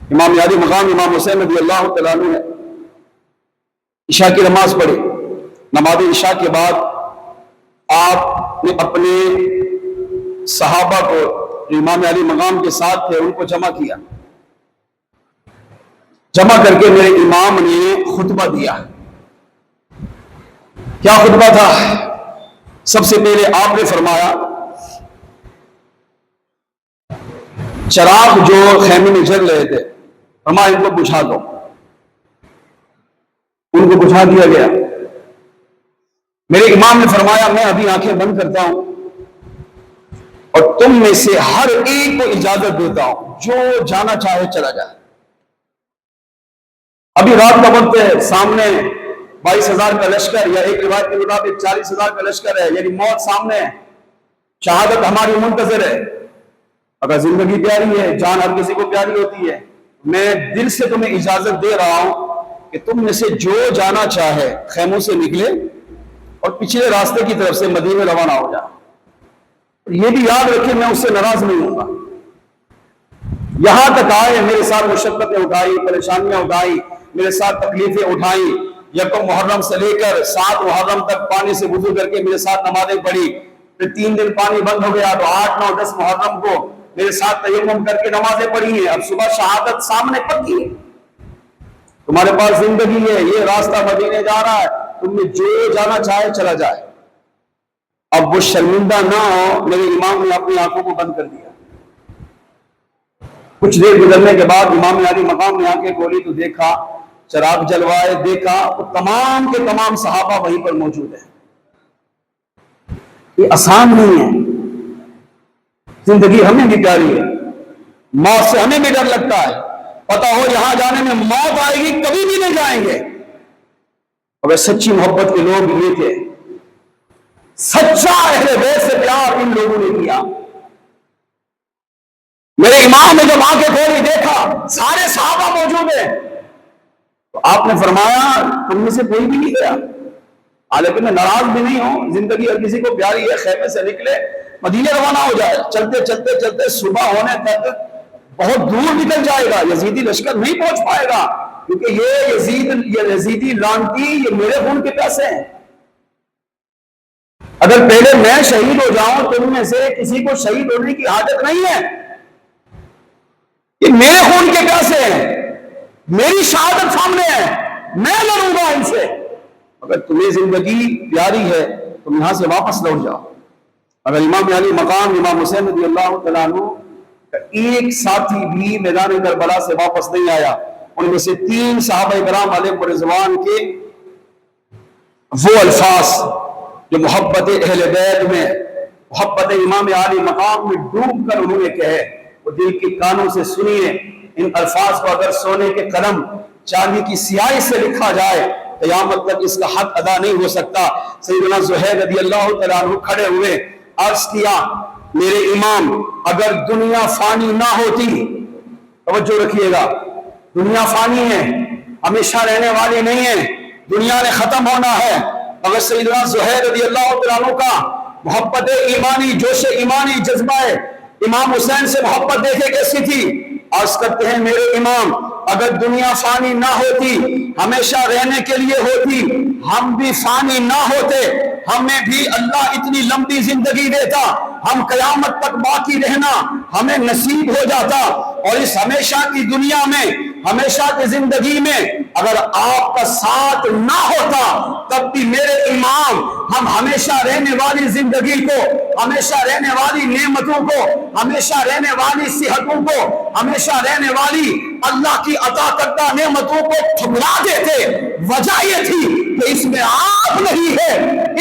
امام علی مقام امام حسین رضی اللہ تعالیٰ عنہ نے عشاء کی نماز پڑھی. نماز عشاء کے بعد آپ نے اپنے صحابہ کو جو امام علی مقام کے ساتھ تھے ان کو جمع کیا. جمع کر کے میرے امام نے خطبہ دیا. کیا خطبہ تھا؟ سب سے پہلے آپ نے فرمایا چراغ جو خیمے میں جل رہے تھے فرمایا ان کو بجھا دو. ان کو بجھا دیا گیا. میرے امام نے فرمایا میں ابھی آنکھیں بند کرتا ہوں اور تم میں سے ہر ایک کو اجازت دیتا ہوں جو جانا چاہے چلا جائے. ابھی رات کا وقت ہے, سامنے 22,000 کا لشکر یا ایک روایت کے مطابق 40,000 کا لشکر ہے, یعنی موت سامنے ہے, شہادت ہماری منتظر ہے. اگر زندگی پیاری ہے, جان ہر کسی کو پیاری ہوتی ہے, میں دل سے تمہیں اجازت دے رہا ہوں کہ تم میں سے جو جانا چاہے خیموں سے نکلے اور پچھلے راستے کی طرف سے مدینے روانہ ہو جائے. یہ بھی یاد رکھیں میں اس سے ناراض نہیں ہوں گا. یہاں تک آئے, میرے ساتھ مشقتیں اٹھائی, پریشانیاں اٹھائی, میرے ساتھ تکلیفیں اٹھائیں, یکم محرم سے لے کر 7 محرم تک پانی سے وضو کر کے میرے ساتھ نمازیں پڑھی. پھر 3 دن پانی بند ہو گیا تو 8, 9, 10 محرم کو میرے ساتھ تیمم کر کے نمازیں پڑھی ہیں. اب صبح شہادت سامنے پکی ہے, تمہارے پاس زندگی ہے, یہ راستہ مدینے جا رہا ہے, تم نے جو جانا چاہے چلا جائے. اب وہ شرمندہ نہ ہو. میرے امام نے اپنی آنکھوں کو بند کر دیا. کچھ دیر گزرنے کے بعد امام علی مقام نے آنکھیں کھولی تو دیکھا چراغ جلوائے, دیکھا وہ تمام کے تمام صحابہ وہیں پر موجود ہیں. یہ آسان نہیں ہے. زندگی ہمیں بھی پیاری ہے, موت سے ہمیں بھی ڈر لگتا ہے. پتا ہو یہاں جانے میں موت آئے گی, کبھی بھی نہیں جائیں گے. اور سچی محبت کے لوگ یہ تھے, سچا اہل بیت سے پیار ان لوگوں نے کیا. میرے امام نے جب آنکھیں کھولی دیکھا سارے صحابہ موجود ہیں تو آپ نے فرمایا تم میں سے کوئی بھی نہیں گیا. حالانکہ میں ناراض بھی نہیں ہوں, زندگی ہر کسی کو پیاری ہے. خیمے سے نکلے مدینے روانہ ہو جائے. چلتے چلتے چلتے صبح ہونے تک بہت دور نکل جائے گا, یزیدی لشکر نہیں پہنچ پائے گا, کیونکہ یہ یزیدی لانتی یہ میرے خون کے پیاسے ہیں. اگر پہلے میں شہید ہو جاؤں تم میں سے کسی کو شہید ہونے کی حاجت نہیں ہے. یہ میرے خون کے پیاسے ہیں, میری شہادت سامنے ہے, میں لڑوں گا ان سے. اگر تمہیں زندگی پیاری ہے تم یہاں سے واپس لوٹ جاؤ. اگر امام علی مقام امام حسین رضی اللہ تعالیٰ عنہ کا ایک ساتھی بھی میدان کربلا سے واپس نہیں آیا, ان میں سے 3 صحابہ کرام علیہ رضوان کے وہ الفاظ جو محبت اہل بیت میں, محبت امام علی مقام میں ڈوب کر انہوں نے کہے, وہ دل کے کانوں سے سنیے. ان الفاظ کو اگر سونے کے قلم چاندی کی سیاہی سے لکھا جائے قیامت تک اس کا حق ادا نہیں ہو سکتا. سیدنا زہیر رضی اللہ تعالیٰ عنہ کھڑے ہوئے, عرض کیا میرے امام اگر دنیا فانی نہ ہوتی, توجہ رکھیے گا, دنیا فانی ہے, ہمیشہ رہنے والی نہیں ہے, دنیا نے ختم ہونا ہے. اگر سیدنا زہیر رضی اللہ تعالیٰ عنہ کا محبت ایمانی, جوش ایمانی, جذبہ امام حسین سے محبت دیکھے کیسی تھی. عرض کرتے ہیں میرے امام اگر دنیا فانی نہ ہوتی, ہمیشہ رہنے کے لیے ہوتی, ہم بھی فانی نہ ہوتے, ہمیں بھی اللہ اتنی لمبی زندگی دیتا, ہم قیامت تک باقی رہنا ہمیں نصیب ہو جاتا. اور اس ہمیشہ کی دنیا میں, ہمیشہ کی زندگی میں اگر آپ کا ساتھ نہ ہوتا تب بھی میرے امام ہم ہمیشہ رہنے والی زندگی کو, ہمیشہ رہنے والی نعمتوں کو, ہمیشہ رہنے والی صحتوں کو, ہمیشہ رہنے والی اللہ کی عطا کردہ نعمتوں کو ٹھکرا دیتے. وجہ یہ تھی کہ اس میں آپ نہیں ہے,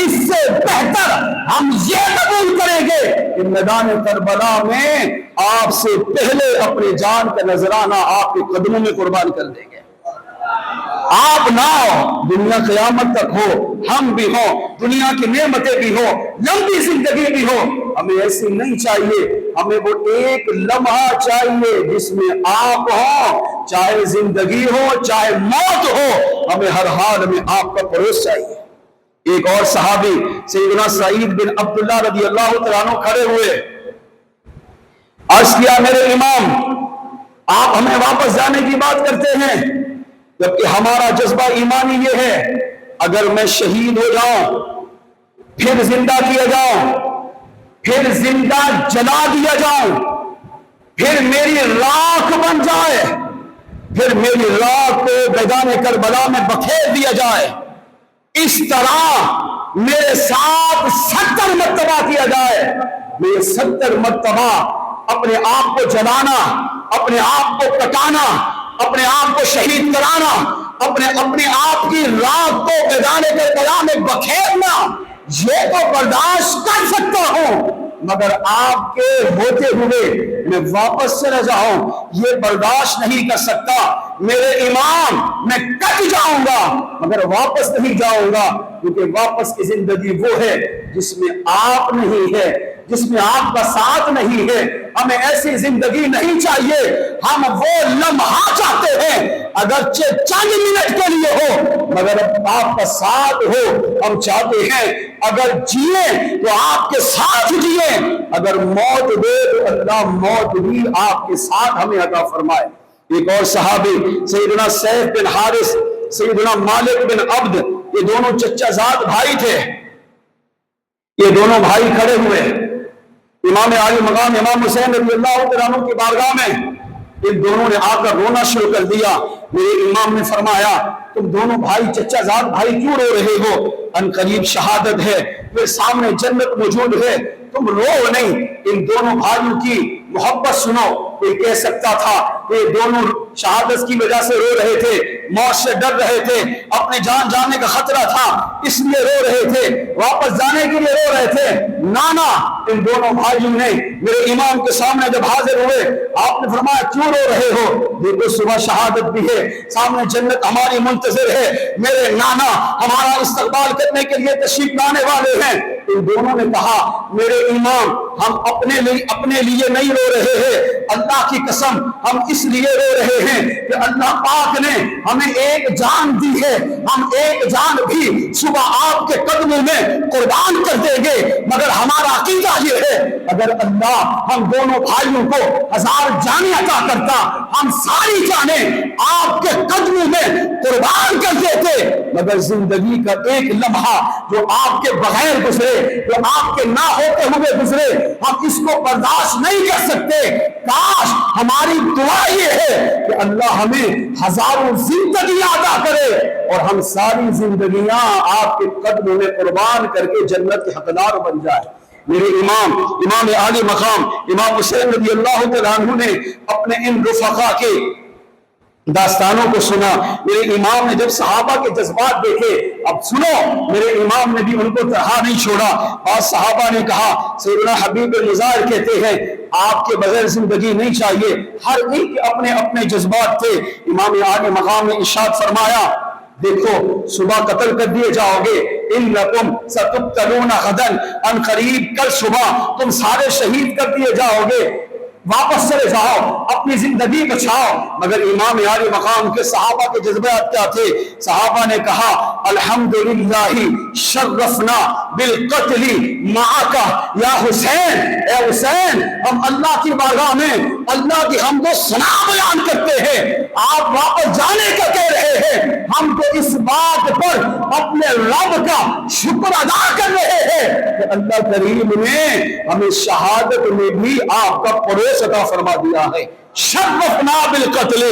اس سے بہتر ہم یہ قبول کریں گے کہ میدان کربلا میں آپ سے پہلے اپنی جان کا نذرانہ آپ کے قدموں میں قربان کر دیں گے. آپ نہ ہو, دنیا قیامت تک ہو, ہم بھی ہوں, دنیا کی نعمتیں بھی ہوں, لمبی زندگی بھی ہو, ہمیں ایسی نہیں چاہیے. ہمیں وہ ایک لمحہ چاہیے جس میں آپ ہوں, چاہے زندگی ہو چاہے موت ہو, ہمیں ہر حال میں آپ کا پڑوس چاہیے. ایک اور صحابی سیدنا سعید بن عبداللہ رضی اللہ تعالیٰ عنہ کھڑے ہوئے, عرض کیا میرے امام آپ ہمیں واپس جانے کی بات کرتے ہیں، جبکہ ہمارا جذبہ ایمانی یہ ہے اگر میں شہید ہو جاؤں، پھر زندہ کیا جاؤں، پھر زندہ جلا دیا جاؤں، پھر میری راکھ بن جائے، پھر میری راکھ کو میدان کربلا میں بکھیر دیا جائے، اس طرح میرے ساتھ 70 مرتبہ کیا جائے، میں 70 مرتبہ اپنے آپ کو جلانا، اپنے آپ کو کٹانا، اپنے آپ کو شہید کرانا، اپنے آپ کی راکھ کو میدان کربلا میں بکھیرنا، یہ تو برداشت کر سکتا ہوں، مگر آپ کے ہوتے ہوئے میں واپس چلا جاؤں یہ برداشت نہیں کر سکتا۔ میرے امام میں کٹ جاؤں گا مگر واپس نہیں جاؤں گا، کیونکہ واپس کی زندگی وہ ہے جس میں آپ نہیں ہے، جس میں آپ کا ساتھ نہیں ہے۔ ہمیں ایسی زندگی نہیں چاہیے، ہم وہ لمحہ چاہتے ہیں اگرچہ چند منٹ کے لیے ہو مگر آپ کا ساتھ ہو۔ ہم چاہتے ہیں اگر جیے تو آپ کے ساتھ جیے، اگر موت دے تو اللہ موت بھی آپ کے ساتھ ہمیں عطا فرمائے۔ ایک اور صحابی سیدنا سیف بن حارث، سیدنا مالک بن عبد، یہ دونوں چچا زاد بھائی تھے۔ یہ دونوں بھائی کھڑے ہوئے امام عالی مقام امام حسین رضی اللہ عنہ کی بارگاہ میں، ان دونوں نے آ کر رونا شروع کر دیا۔ میرے امام نے فرمایا تم دونوں بھائی چچا زاد بھائی کیوں رو رہے ہو؟ ان قریب شہادت ہے، پھر سامنے جنت موجود ہے، تم رو نہیں۔ ان دونوں بھائیوں کی محبت سنو۔ کوئی کہہ سکتا تھا یہ دونوں شہادت کی وجہ سے رو رہے تھے، موت سے ڈر رہے تھے، اپنے جان جانے کا خطرہ تھا اس لیے رو رہے تھے، واپس جانے کے لیے رو رہے تھے۔ نانا، ان دونوں بھائیوں نے میرے امام کے سامنے جب حاضر ہوئے آپ نے فرمایا کیوں رو رہے ہو؟ دیکھو صبح شہادت بھی ہے، سامنے جنت ہماری منتظر ہے، میرے نانا ہمارا استقبال کرنے کے لیے تشریف لانے والے ہیں۔ ان دونوں نے کہا میرے امام ہم اپنے لیے نہیں رو رہے ہیں، اللہ کی قسم ہم اس لیے رو رہے ہیں کہ اللہ پاک نے ہمیں ایک جان دی ہے، ہم ایک جان بھی صبح آپ کے قدموں میں قربان کر دیں گے، مگر ہمارا عقیدہ یہ ہے اگر اللہ ہم دونوں بھائیوں کو 1000 جانیں عطا کرتا ہم ساری جانیں آپ کے قدموں میں قربان کر دیتے، مگر زندگی کا ایک لمحہ جو آپ کے بغیر گزرے، جو آپ کے نہ ہوتے ہوئے گزرے، ہم اس کو برداشت نہیں کر سکتے۔ کاش ہماری دعا یہ ہے کہ اللہ ہمیں 1000 زندگیاں عطا کرے اور ہم ساری زندگیاں آپ کے قدموں میں قربان کر کے جنت کے حقدار بن جائے۔ میرے امام عالی مقام امام حسین رضی اللہ تعالیٰ عنہ نے اپنے ان رفقا کے داستانوں کو سنا۔ میرے امام نے جب صحابہ کے جذبات دیکھے، اب سنو، میرے امام نے بھی ان کو تنہا نہیں چھوڑا۔ اور صحابہ نے کہا، سیدنا حبیب المظاہر کہتے ہیں آپ کے بغیر زندگی نہیں چاہیے، ہر ایک کے اپنے اپنے جذبات تھے۔ امام عالی مقام نے ارشاد فرمایا دیکھو صبح قتل کر دیے جاؤ گے، انکم ستقتلون غدا، ان قریب کل صبح تم سارے شہید کر دیے جاؤ گے، واپس چلے جاؤ، اپنی زندگی بچاؤ۔ مگر امام عالی مقام کے صحابہ کے جذبات کیا تھے؟ صحابہ نے کہا الحمدللہ شرفنا بالقتل معک یا حسین، اے حسین ہم اللہ کی بارگاہ میں اللہ کی حمد و ثنا بیان کرتے ہیں، آپ واپس جانے کا کہہ رہے ہیں، ہم تو اس بات پر اپنے رب کا شکر ادا کر رہے ہیں کہ اللہ کریم نے ہمیں شہادت میں بھی آپ کا پروس عطا فرما دیا ہے۔ شرفنا بالقتل،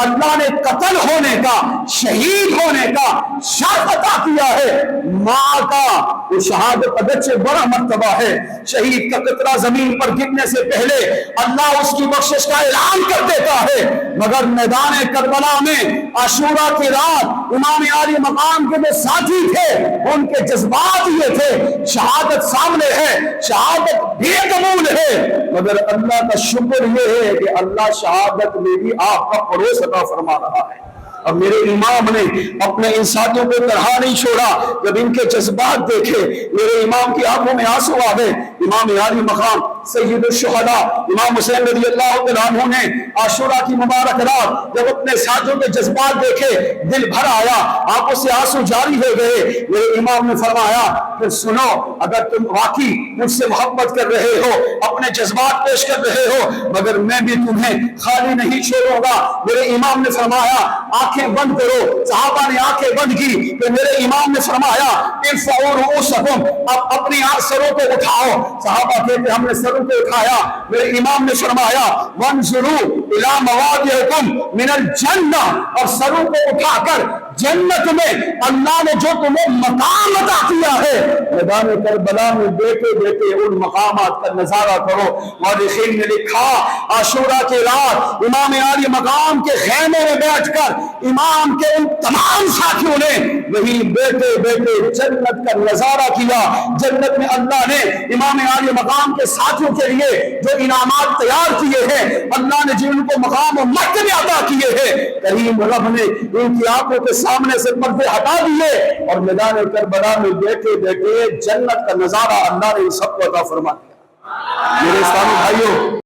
اللہ نے قتل ہونے کا، شہید ہونے کا شرف عطا کیا ہے۔ ماں کا وہ شہادت اگرچہ بڑا مرتبہ ہے، شہید کا قطرہ زمین پر گرنے سے پہلے اللہ اس کی بخشش کا اعلان کر دیتا ہے، مگر میدان کربلا میں عاشورہ کی رات امام عالی مقام کے جو ساتھی تھے ان کے جذبات یہ تھے شہادت سامنے ہے، شہادت بھی قبول ہے، مگر اللہ کا شکر یہ ہے کہ اللہ شہادت میں بھی آپ کا پروس عطا فرما رہا ہے۔ اب میرے امام نے اپنے ان ساتھیوں کو تنہا نہیں چھوڑا، جب ان کے جذبات دیکھے میرے امام کی آنکھوں میں آنسو آ گئے۔ امام عالی مقام سید الشہداء امام حسین رضی اللہ تعالیٰ عنہ نے عاشورہ کی مبارک رات جب اپنے ساتھیوں کے جذبات دیکھے دل بھر آیا، آنکھوں سے آنسو جاری ہو گئے۔ میرے امام نے فرمایا کہ سنو، اگر تم واقعی مجھ سے محبت کر رہے ہو، اپنے جذبات پیش کر رہے ہو، مگر میں بھی تمہیں خالی نہیں چھوڑوں گا۔ میرے امام نے فرمایا آنکھیں بند کرو، صحابہ نے آنکھیں بند کی، پھر میرے امام نے فرمایا ارفعوا رؤوسکم، اب اپنی سروں کو اٹھاؤ۔ صحابہ کہتے ہم نے سروں کو اٹھایا، میرے امام نے فرمایا وانظروا الی مواضعکم من الجنہ، اور سروں کو اٹھا کر جنت میں اللہ نے جو تمہیں مقام عطا کیا ہے، میدان کربلا میں بیٹھے بیٹھے ان مقامات کا نظارہ کرو۔ مورخین نے لکھا عاشورہ کی رات امام عالی مقام کے خیمے میں بیٹھ کر امام کے ان تمام ساتھیوں نے وہی بیٹھے بیٹھے جنت کا نظارہ کیا۔ جنت میں اللہ نے امام عالی مقام کے ساتھیوں کے لیے جو انعامات تیار کیے ہیں، اللہ نے جن کو مقام و مرتبے عطا کیے ہیں، کریم رب نے ان کی آنکھوں کے سامنے سے پردے ہٹا دیے اور میدان کربلا میں بیٹھے بیٹھے جنت کا نظارہ اللہ نے ان سب کو عطا فرما دیا۔ میرے اسلامی بھائیوں،